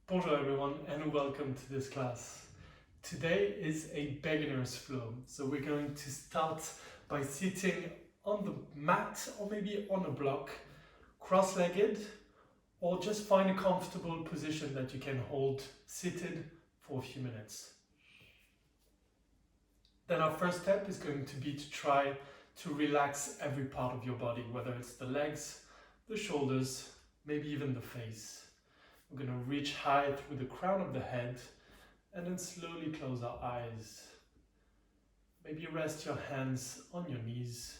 Bonjour everyone and welcome to this class. Today is a beginner's flow, so we're going to start by sitting on the mat or maybe on a block, cross-legged, or just find a comfortable position that you can hold seated for a few minutes. Then our first step is going to be to try to relax every part of your body, whether it's the legs, the shoulders, maybe even the face. We're going to reach high through the crown of the head and then slowly close our eyes. Maybe rest your hands on your knees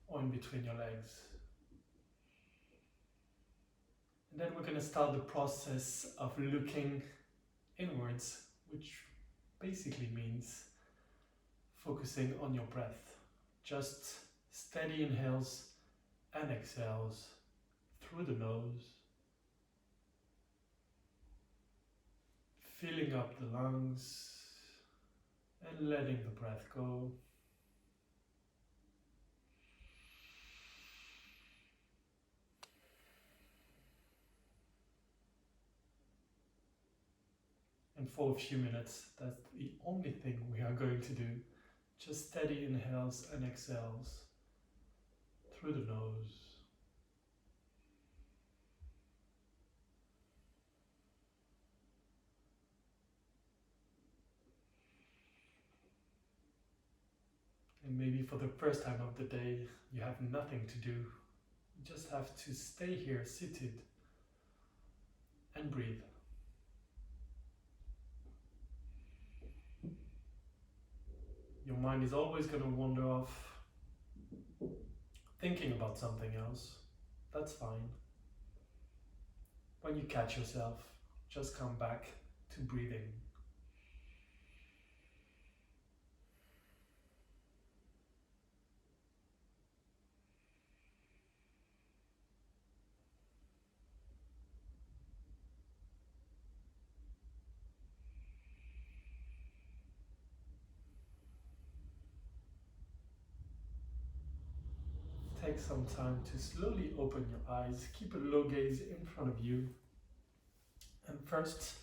or in between your legs. And then we're going to start the process of looking inwards, which basically means focusing on your breath. Just steady inhales and exhales through the nose. Filling up the lungs and letting the breath go. And for a few minutes, that's the only thing we are going to do. Just steady inhales and exhales through the nose. And maybe for the first time of the day, you have nothing to do. You just have to stay here seated and breathe. Your mind is always going to wander off, thinking about something else. That's fine. When you catch yourself, just come back to breathing. Take some time to slowly open your eyes. Keep a low gaze in front of you. And first,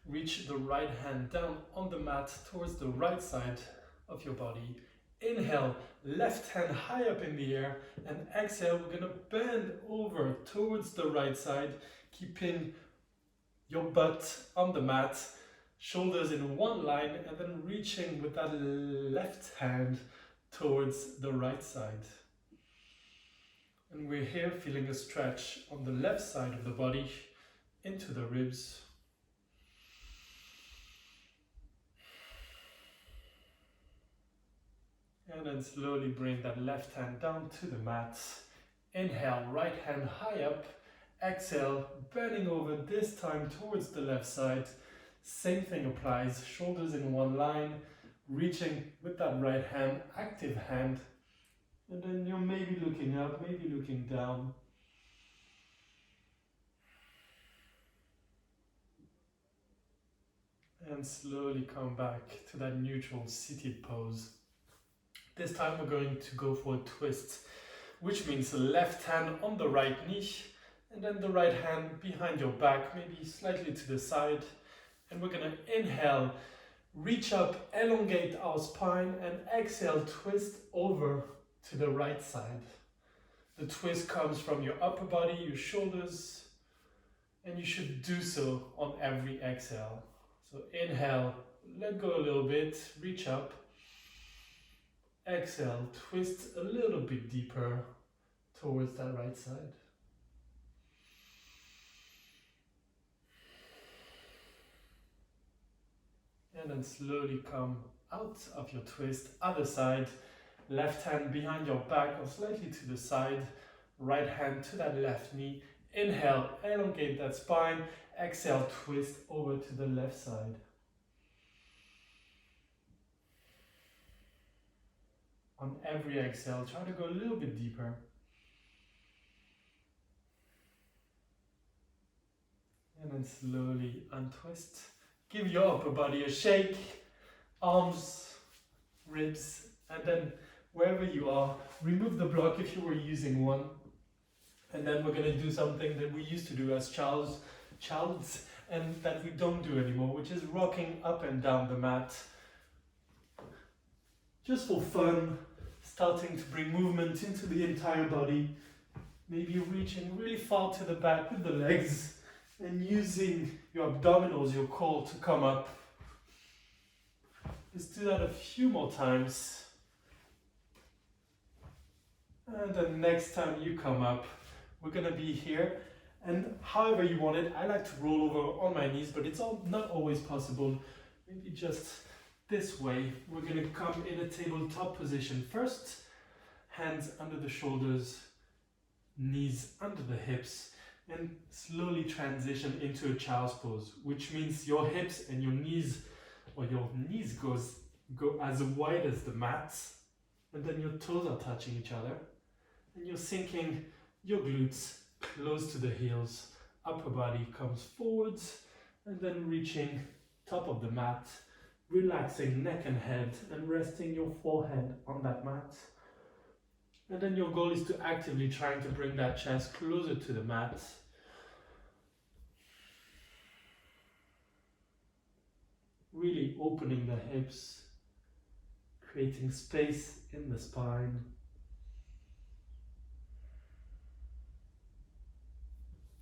reach the right hand down on the mat towards the right side of your body. Inhale, left hand high up in the air, and exhale, we're gonna bend over towards the right side, keeping your butt on the mat, shoulders in one line, and then reaching with that left hand towards the right side. And we're here feeling a stretch on the left side of the body into the ribs. And then slowly bring that left hand down to the mat. Inhale, right hand high up. Exhale, bending over this time towards the left side. Same thing applies, shoulders in one line, reaching with that right hand, active hand. And then you're maybe looking up, maybe looking down. And slowly come back to that neutral seated pose. This time we're going to go for a twist, which means the left hand on the right knee, and then the right hand behind your back, maybe slightly to the side. And we're gonna inhale, reach up, elongate our spine, and exhale, twist over to the right side. The twist comes from your upper body, your shoulders, and you should do so on every exhale. So inhale, let go a little bit, reach up. Exhale, twist a little bit deeper towards that right side. And then slowly come out of your twist, other side. Left hand behind your back or slightly to the side. Right hand to that left knee. Inhale, elongate that spine. Exhale, twist over to the left side. On every exhale, try to go a little bit deeper. And then slowly untwist. Give your upper body a shake. Arms, ribs, and then wherever you are, remove the block if you were using one. And then we're going to do something that we used to do as child's and that we don't do anymore, which is rocking up and down the mat. Just for fun, starting to bring movement into the entire body. Maybe reaching really far to the back with the legs and using your abdominals, your core to come up. Let's do that a few more times. And then next time you come up, we're gonna be here. And however you want it, I like to roll over on my knees, but it's not always possible. Maybe just this way. We're gonna come in a tabletop position first. Hands under the shoulders, knees under the hips, and slowly transition into a child's pose, which means your hips and your knees, or your knees go as wide as the mat, and then your toes are touching each other, and you're sinking your glutes close to the heels, upper body comes forwards, and then reaching top of the mat, relaxing neck and head, and resting your forehead on that mat. And then your goal is to actively trying to bring that chest closer to the mat. Really opening the hips, creating space in the spine.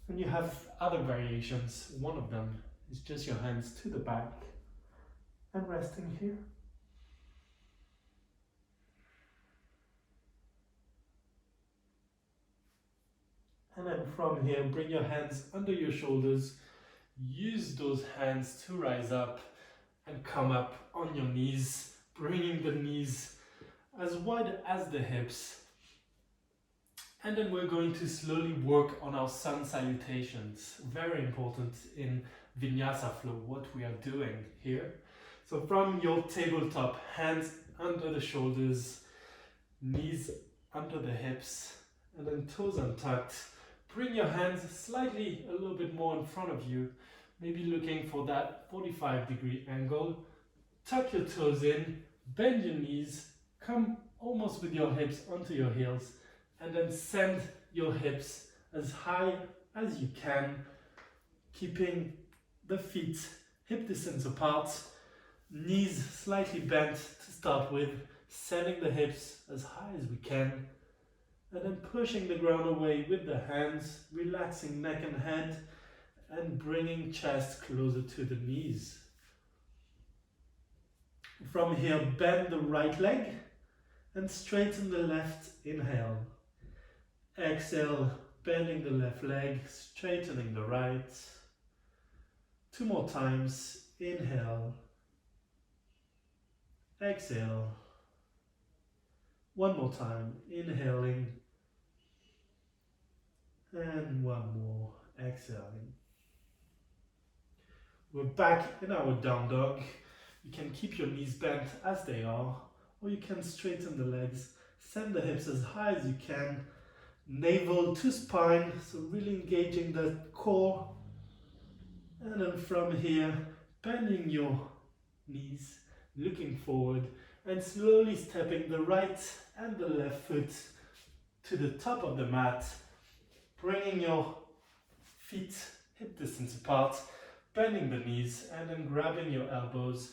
And you have other variations. One of them is just your hands to the back and resting here. And then from here, bring your hands under your shoulders. Use those hands to rise up and come up on your knees, bringing the knees as wide as the hips. And then we're going to slowly work on our sun salutations. Very important in Vinyasa flow, what we are doing here. So from your tabletop, hands under the shoulders, knees under the hips, and then toes untucked. Bring your hands slightly a little bit more in front of you, maybe looking for that 45-degree angle. Tuck your toes in, bend your knees, come almost with your hips onto your heels, and then send your hips as high as you can, keeping the feet hip distance apart, knees slightly bent to start with, sending the hips as high as we can, and then pushing the ground away with the hands, relaxing neck and head, and bringing chest closer to the knees. From here, bend the right leg and straighten the left. Inhale. Exhale, bending the left leg, straightening the right. 2 more times. Inhale. Exhale. 1 more time. Inhaling. And 1 more. Exhaling. We're back in our down dog. You can keep your knees bent as they are, or you can straighten the legs. Send the hips as high as you can. Navel to spine, so really engaging the core. And then from here, bending your knees, looking forward, and slowly stepping the right and the left foot to the top of the mat, bringing your feet hip distance apart, bending the knees, and then grabbing your elbows,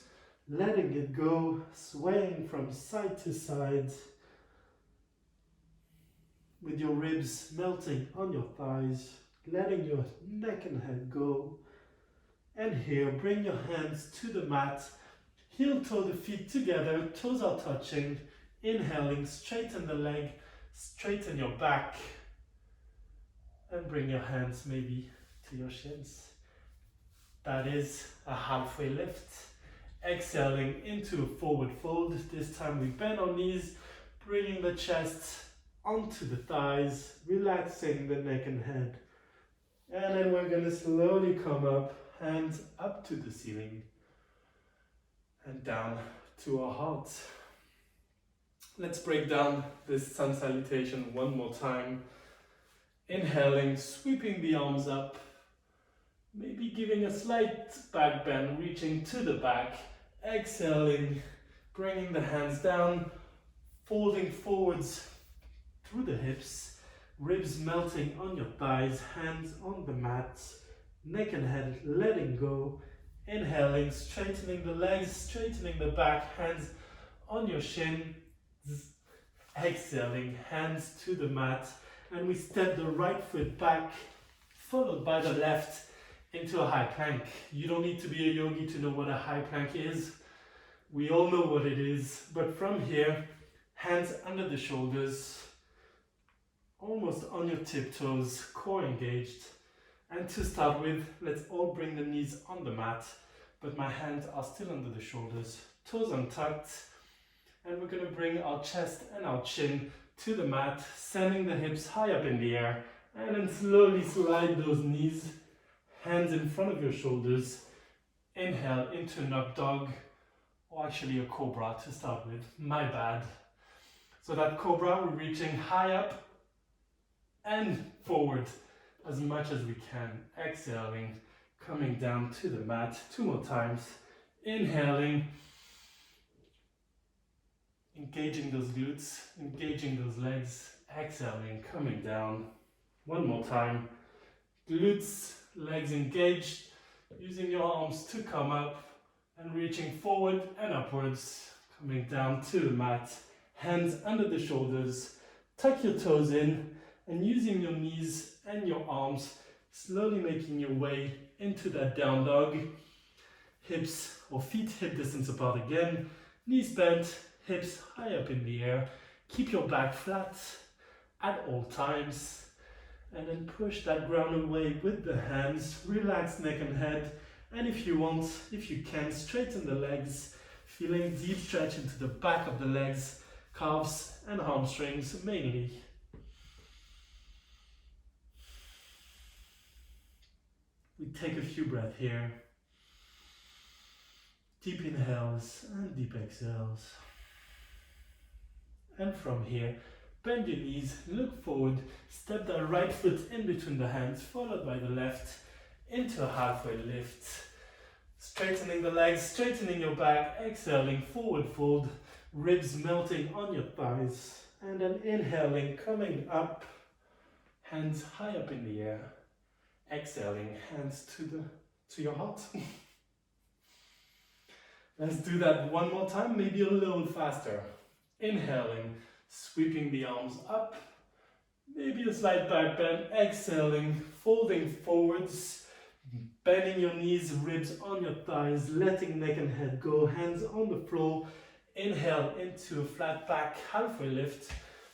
letting it go, swaying from side to side, with your ribs melting on your thighs, letting your neck and head go. And here, bring your hands to the mat, heel toe the feet together, toes are touching, inhaling, straighten the leg, straighten your back, and bring your hands maybe to your shins. That is a halfway lift. Exhaling into a forward fold. This time we bend our knees, bringing the chest onto the thighs, relaxing the neck and head. And then we're going to slowly come up, hands up to the ceiling and down to our heart. Let's break down this sun salutation 1 more time. Inhaling, sweeping the arms up, maybe giving a slight back bend, reaching to the back. Exhaling, bringing the hands down, folding forwards through the hips, ribs melting on your thighs, hands on the mat, neck and head, letting go. Inhaling, straightening the legs, straightening the back, hands on your shin. Exhaling, hands to the mat, and we step the right foot back, followed by the left into a high plank. You don't need to be a yogi to know what a high plank is. We all know what it is, but from here, hands under the shoulders, almost on your tiptoes, core engaged. And to start with, let's all bring the knees on the mat, but my hands are still under the shoulders, toes untucked, and we're going to bring our chest and our chin to the mat, sending the hips high up in the air, and then slowly slide those knees, hands in front of your shoulders. Inhale into an up dog, or actually a cobra to start with, my bad. So that cobra, we're reaching high up and forward as much as we can. Exhaling, coming down to the mat 2 more times. Inhaling, engaging those glutes, engaging those legs. Exhaling, coming down. 1 more time. Glutes, legs engaged, using your arms to come up and reaching forward and upwards, coming down to the mat. Hands under the shoulders, tuck your toes in, and using your knees and your arms, slowly making your way into that down dog. Hips or feet hip distance apart again, knees bent, hips high up in the air. Keep your back flat at all times, and then push that ground away with the hands. Relax neck and head, and if you want, if you can, straighten the legs, feeling deep stretch into the back of the legs, calves and hamstrings mainly. We take a few breaths here. Deep inhales and deep exhales. And from here, bend your knees, look forward, step that right foot in between the hands, followed by the left, into a halfway lift. Straightening the legs, straightening your back, exhaling, forward fold, ribs melting on your thighs, and then inhaling, coming up, hands high up in the air. Exhaling, hands to your heart. Let's do that 1 more time, maybe a little faster. Inhaling, sweeping the arms up, maybe a slight back bend. Exhaling, folding forwards, bending your knees, ribs on your thighs, letting neck and head go, hands on the floor. Inhale into a flat back, halfway lift.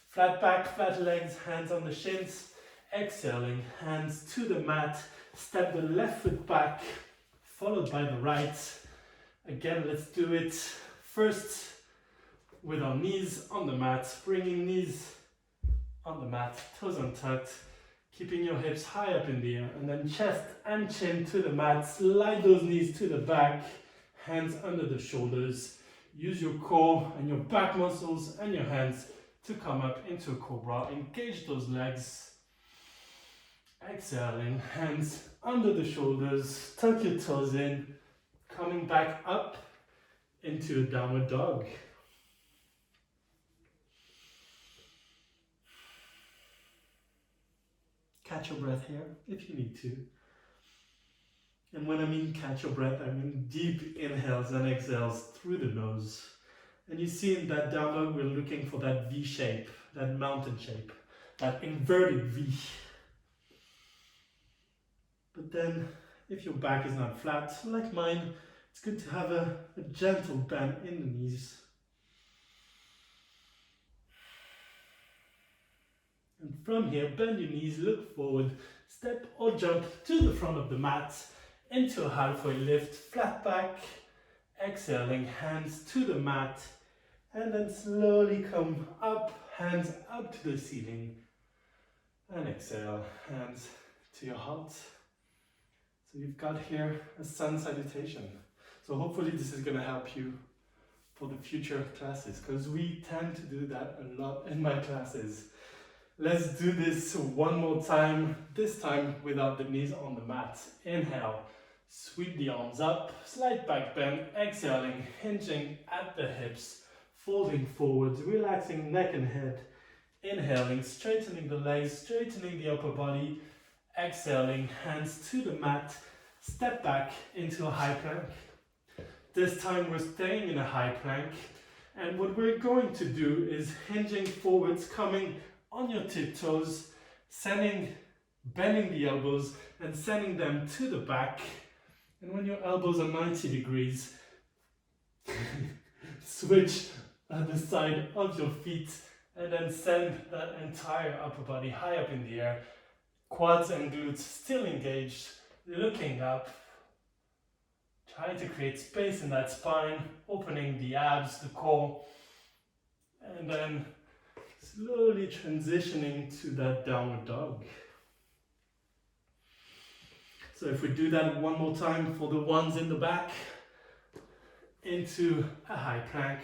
Flat back, flat legs, hands on the shins. Exhaling, hands to the mat. Step the left foot back, followed by the right. Again, let's do it first with our knees on the mat, bringing knees on the mat, toes untucked, keeping your hips high up in the air, and then chest and chin to the mat. Slide those knees to the back, hands under the shoulders. Use your core and your back muscles and your hands to come up into a cobra. Engage those legs. Exhaling, hands under the shoulders, tuck your toes in, coming back up into a downward dog. Catch your breath here if you need to. And when I mean catch your breath, I mean deep inhales and exhales through the nose. And you see in that down dog, we're looking for that V shape, that mountain shape, that inverted V. But then, if your back is not flat, like mine, it's good to have a gentle bend in the knees. And from here, bend your knees, look forward, step or jump to the front of the mat, into a halfway lift, flat back, exhaling, hands to the mat, and then slowly come up, hands up to the ceiling, and exhale, hands to your heart. So you've got here a sun salutation. So hopefully this is going to help you for the future classes, because we tend to do that a lot in my classes. Let's do this 1 more time, this time without the knees on the mat. Inhale, sweep the arms up, slight back bend, exhaling, hinging at the hips, folding forwards, relaxing neck and head. Inhaling, straightening the legs, straightening the upper body. Exhaling, hands to the mat, step back into a high plank. This time we're staying in a high plank, and what we're going to do is hinging forwards, coming on your tiptoes, bending the elbows and sending them to the back. And when your elbows are 90 degrees, switch at the side of your feet and then send that entire upper body high up in the air. Quads and glutes still engaged, looking up. Try to create space in that spine, opening the abs, the core, and then slowly transitioning to that downward dog. So if we do that one more time for the ones in the back, into a high plank,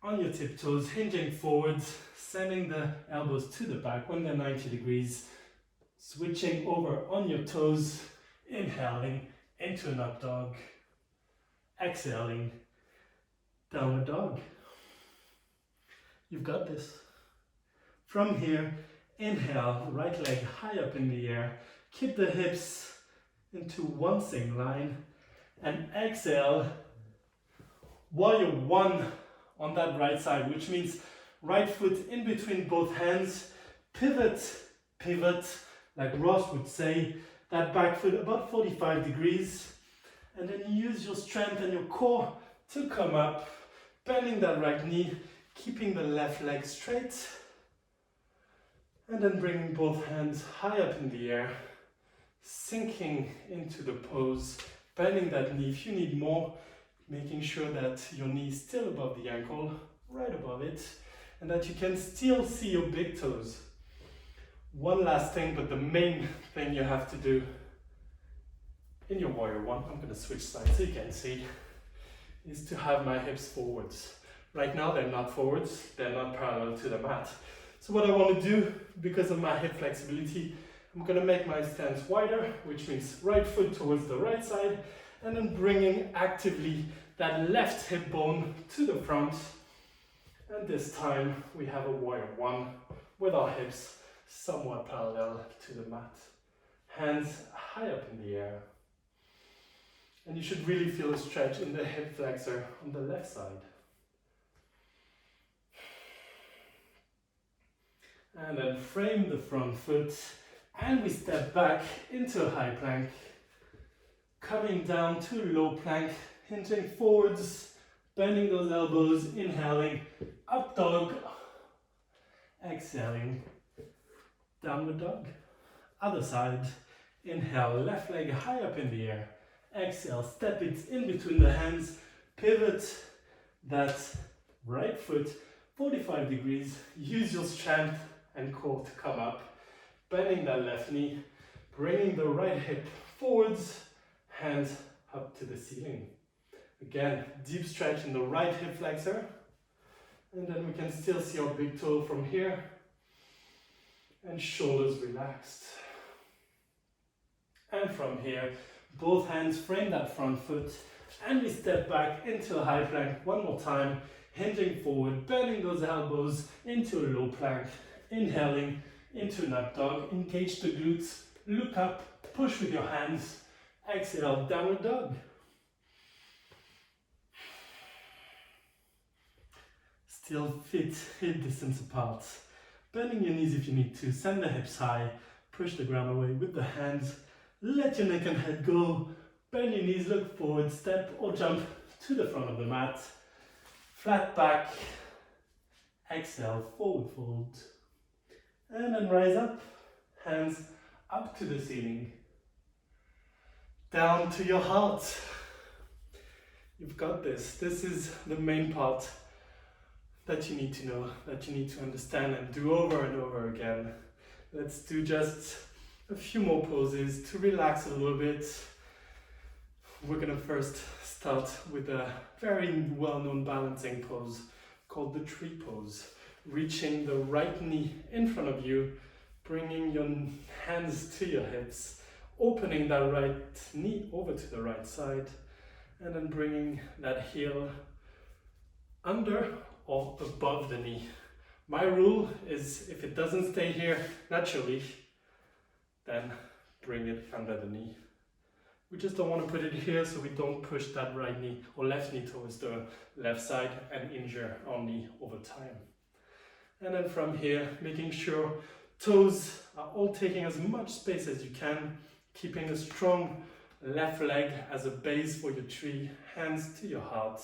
on your tiptoes, hinging forwards, sending the elbows to the back when they're 90 degrees, switching over on your toes, inhaling into an up dog, exhaling, downward dog. You've got this. From here, inhale, right leg high up in the air, keep the hips into one same line, and exhale, warrior one on that right side, which means right foot in between both hands, pivot, like Ross would say, that back foot about 45 degrees, and then use your strength and your core to come up, bending that right knee, keeping the left leg straight, and then bringing both hands high up in the air, sinking into the pose, bending that knee if you need more, making sure that your knee is still above the ankle, right above it, and that you can still see your big toes. One last thing, but the main thing you have to do in your warrior one, I'm going to switch sides so you can see, is to have my hips forwards. Right now they're not forwards, they're not parallel to the mat. So what I want to do, because of my hip flexibility, I'm going to make my stance wider, which means right foot towards the right side, and then bringing actively that left hip bone to the front. And this time we have a warrior one with our hips somewhat parallel to the mat. Hands high up in the air. And you should really feel a stretch in the hip flexor on the left side. And then frame the front foot, and we step back into a high plank, coming down to low plank, hinging forwards, bending those elbows, inhaling, up dog, exhaling, downward dog. Other side, inhale, left leg high up in the air, exhale, step it in between the hands, pivot that right foot 45 degrees, use your strength and core to come up, bending that left knee, bringing the right hip forwards, hands up to the ceiling. Again, deep stretch in the right hip flexor, and then we can still see our big toe from here, and shoulders relaxed. And from here, both hands frame that front foot, and we step back into a high plank one more time, hinging forward, bending those elbows into a low plank, inhaling into an up dog, engage the glutes, look up, push with your hands, exhale, downward dog. Still feet hip distance apart, bending your knees if you need to, send the hips high, push the ground away with the hands, let your neck and head go, bend your knees, look forward, step or jump to the front of the mat, flat back, exhale, forward fold, and then rise up, hands up to the ceiling, down to your heart. You've got this. This is the main part that you need to know, that you need to understand and do over and over again. Let's do just a few more poses to relax a little bit. We're gonna first start with a very well-known balancing pose called the tree pose. Reaching the right knee in front of you, bringing your hands to your hips, opening that right knee over to the right side, and then bringing that heel under or above the knee. My rule is if it doesn't stay here naturally, Then bring it under the knee. We just don't want to put it here so we don't push that right knee or left knee towards the left side and injure our knee over time. And then from here, making sure toes are all taking as much space as you can, keeping a strong left leg as a base for your tree, hands to your heart,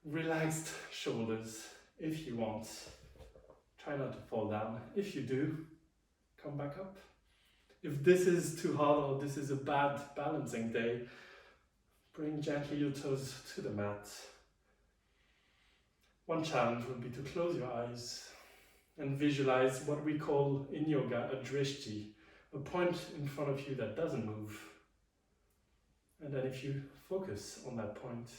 relaxed shoulders if you want. Try not to fall down. If you do, come back up. If this is too hard or this is a bad balancing day, bring gently your toes to the mat. One challenge would be to close your eyes and visualize what we call in yoga a drishti, a point in front of you that doesn't move. And then if you focus on that point,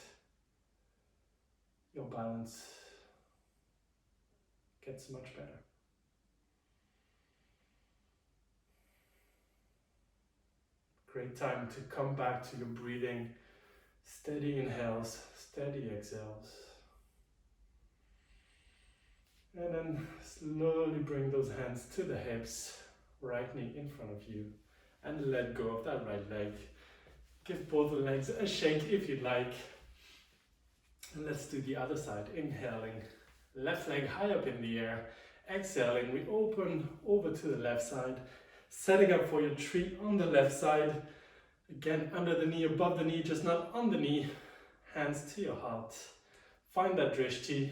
your balance gets much better. Great time to come back to your breathing. Steady inhales, steady exhales. And then slowly bring those hands to the hips, right knee in front of you, and let go of that right leg. Give both the legs a shake if you'd like. And let's do the other side. Inhaling, left leg high up in the air. Exhaling, we open over to the left side. Setting up for your tree on the left side. Again, under the knee, above the knee, just not on the knee. Hands to your heart. Find that drishti.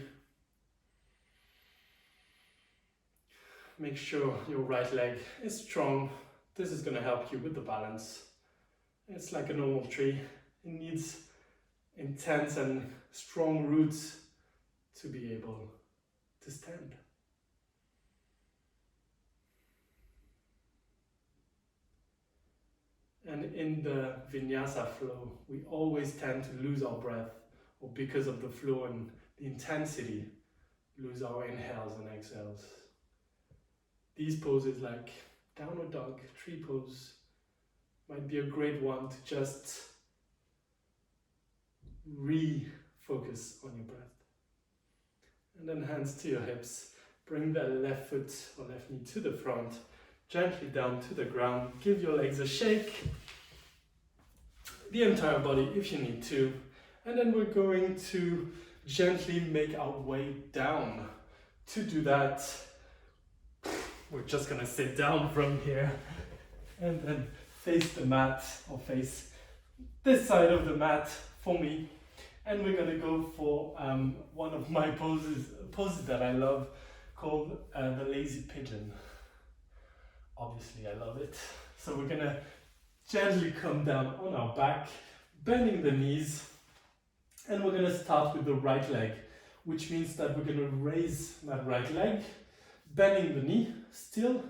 Make sure your right leg is strong. This is going to help you with the balance. It's like a normal tree. It needs intense and strong roots to be able to stand. And in the vinyasa flow, we always tend to lose our breath, or because of the flow and the intensity, lose our inhales and exhales. These poses like downward dog, tree pose, might be a great one to just refocus on your breath. And then hands to your hips. Bring that left foot or left knee to the front, gently down to the ground. Give your legs a shake, the entire body if you need to. And then we're going to gently make our way down. To do that, we're just gonna sit down from here and then face the mat, or face this side of the mat for me. And we're gonna go for one of my poses that I love, called the lazy pigeon. Obviously I love it. So we're gonna gently come down on our back, bending the knees, and we're gonna start with the right leg, which means that we're gonna raise that right leg, bending the knee still,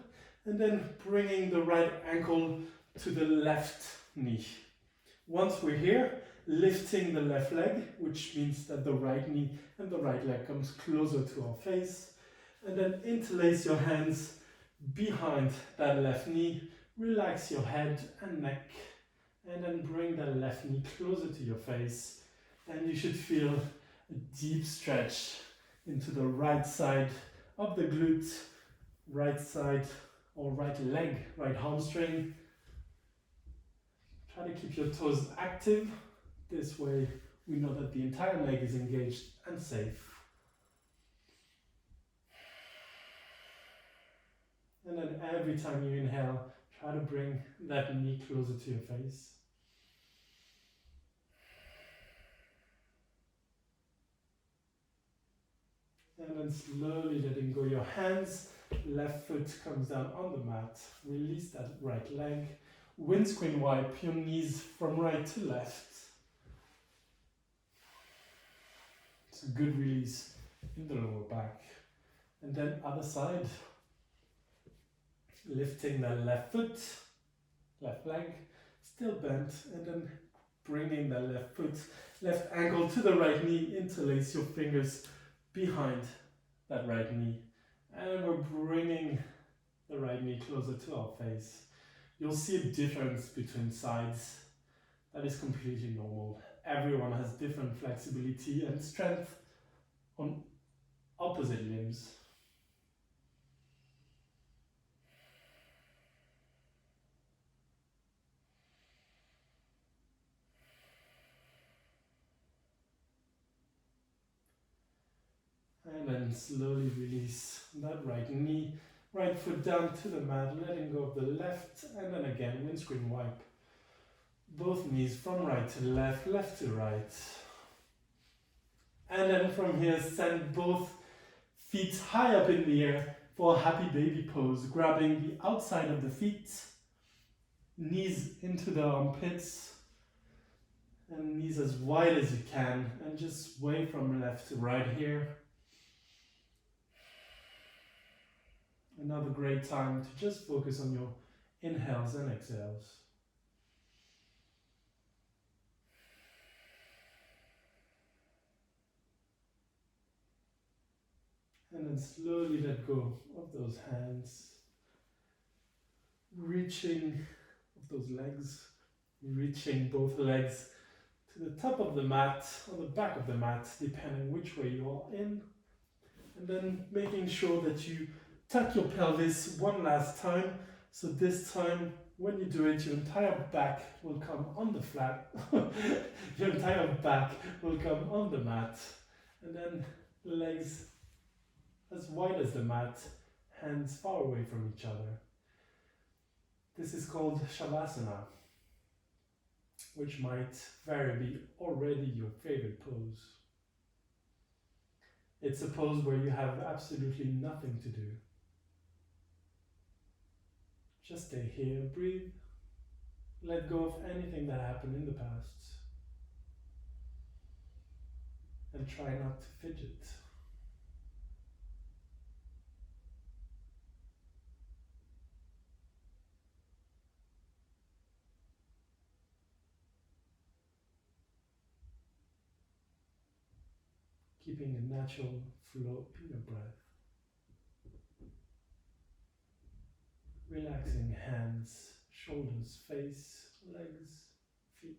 and then bringing the right ankle to the left knee. Once we're here, lifting the left leg, which means that the right knee and the right leg comes closer to our face, and then interlace your hands behind that left knee, relax your head and neck, and then bring that left knee closer to your face, and you should feel a deep stretch into the right side of the glute, right side or right leg, right hamstring. Try to keep your toes active. This way we know that the entire leg is engaged and safe. And then every time you inhale, try to bring that knee closer to your face. And then slowly letting go your hands. Left foot comes down on the mat. Release that right leg. Windscreen wipe your knees from right to left. It's a good release in the lower back. And then other side. Lifting that left foot, left leg, still bent, and then bringing that left foot, left ankle to the right knee. Interlace your fingers behind that right knee. And we're bringing the right knee closer to our face. You'll see a difference between sides. That is completely normal. Everyone has different flexibility and strength on opposite limbs. And then slowly release that right knee, right foot down to the mat, letting go of the left, and then again, windscreen wipe. Both knees from right to left, left to right. And then from here, send both feet high up in the air for a happy baby pose, grabbing the outside of the feet, knees into the armpits, and knees as wide as you can, and just sway from left to right here. Another great time to just focus on your inhales and exhales. And then slowly let go of those hands, reaching of those legs, reaching both legs to the top of the mat or the back of the mat, depending which way you are in. And then making sure that you tuck your pelvis one last time. So this time, when you do it, your entire back will come on the flat. Your entire back will come on the mat. And then legs as wide as the mat, hands far away from each other. This is called Savasana, which might very be already your favorite pose. It's a pose where you have absolutely nothing to do. Just stay here, breathe, let go of anything that happened in the past, and try not to fidget. Keeping a natural flow in your breath. Relaxing hands, shoulders, face, legs, feet.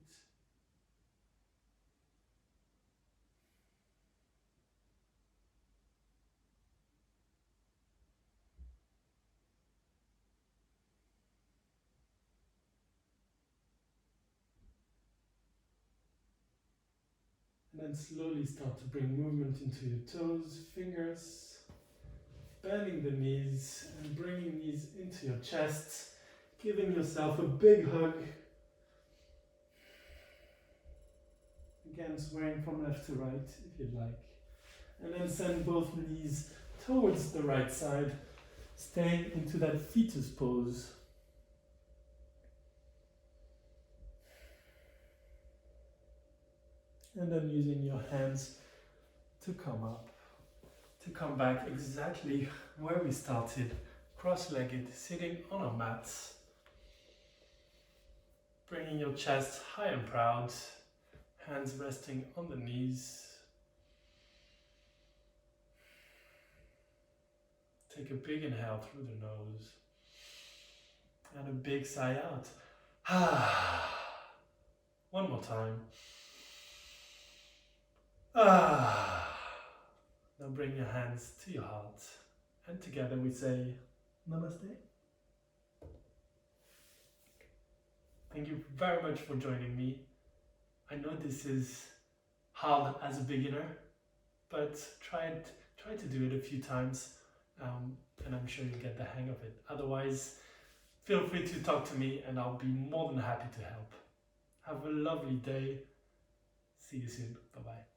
And then slowly start to bring movement into your toes, fingers, bending the knees and bringing knees into your chest, giving yourself a big hug. Again, swaying from left to right if you'd like. And then send both knees towards the right side, staying into that fetus pose. And then using your hands to come up, to come back exactly where we started, cross-legged, sitting on our mats. Bringing your chest high and proud, hands resting on the knees. Take a big inhale through the nose and a big sigh out. One more time. Now bring your hands to your heart, and together we say Namaste. Thank you very much for joining me. I know this is hard as a beginner, but try to do it a few times, and I'm sure you'll get the hang of it. Otherwise, feel free to talk to me and I'll be more than happy to help. Have a lovely day. See you soon. Bye-bye.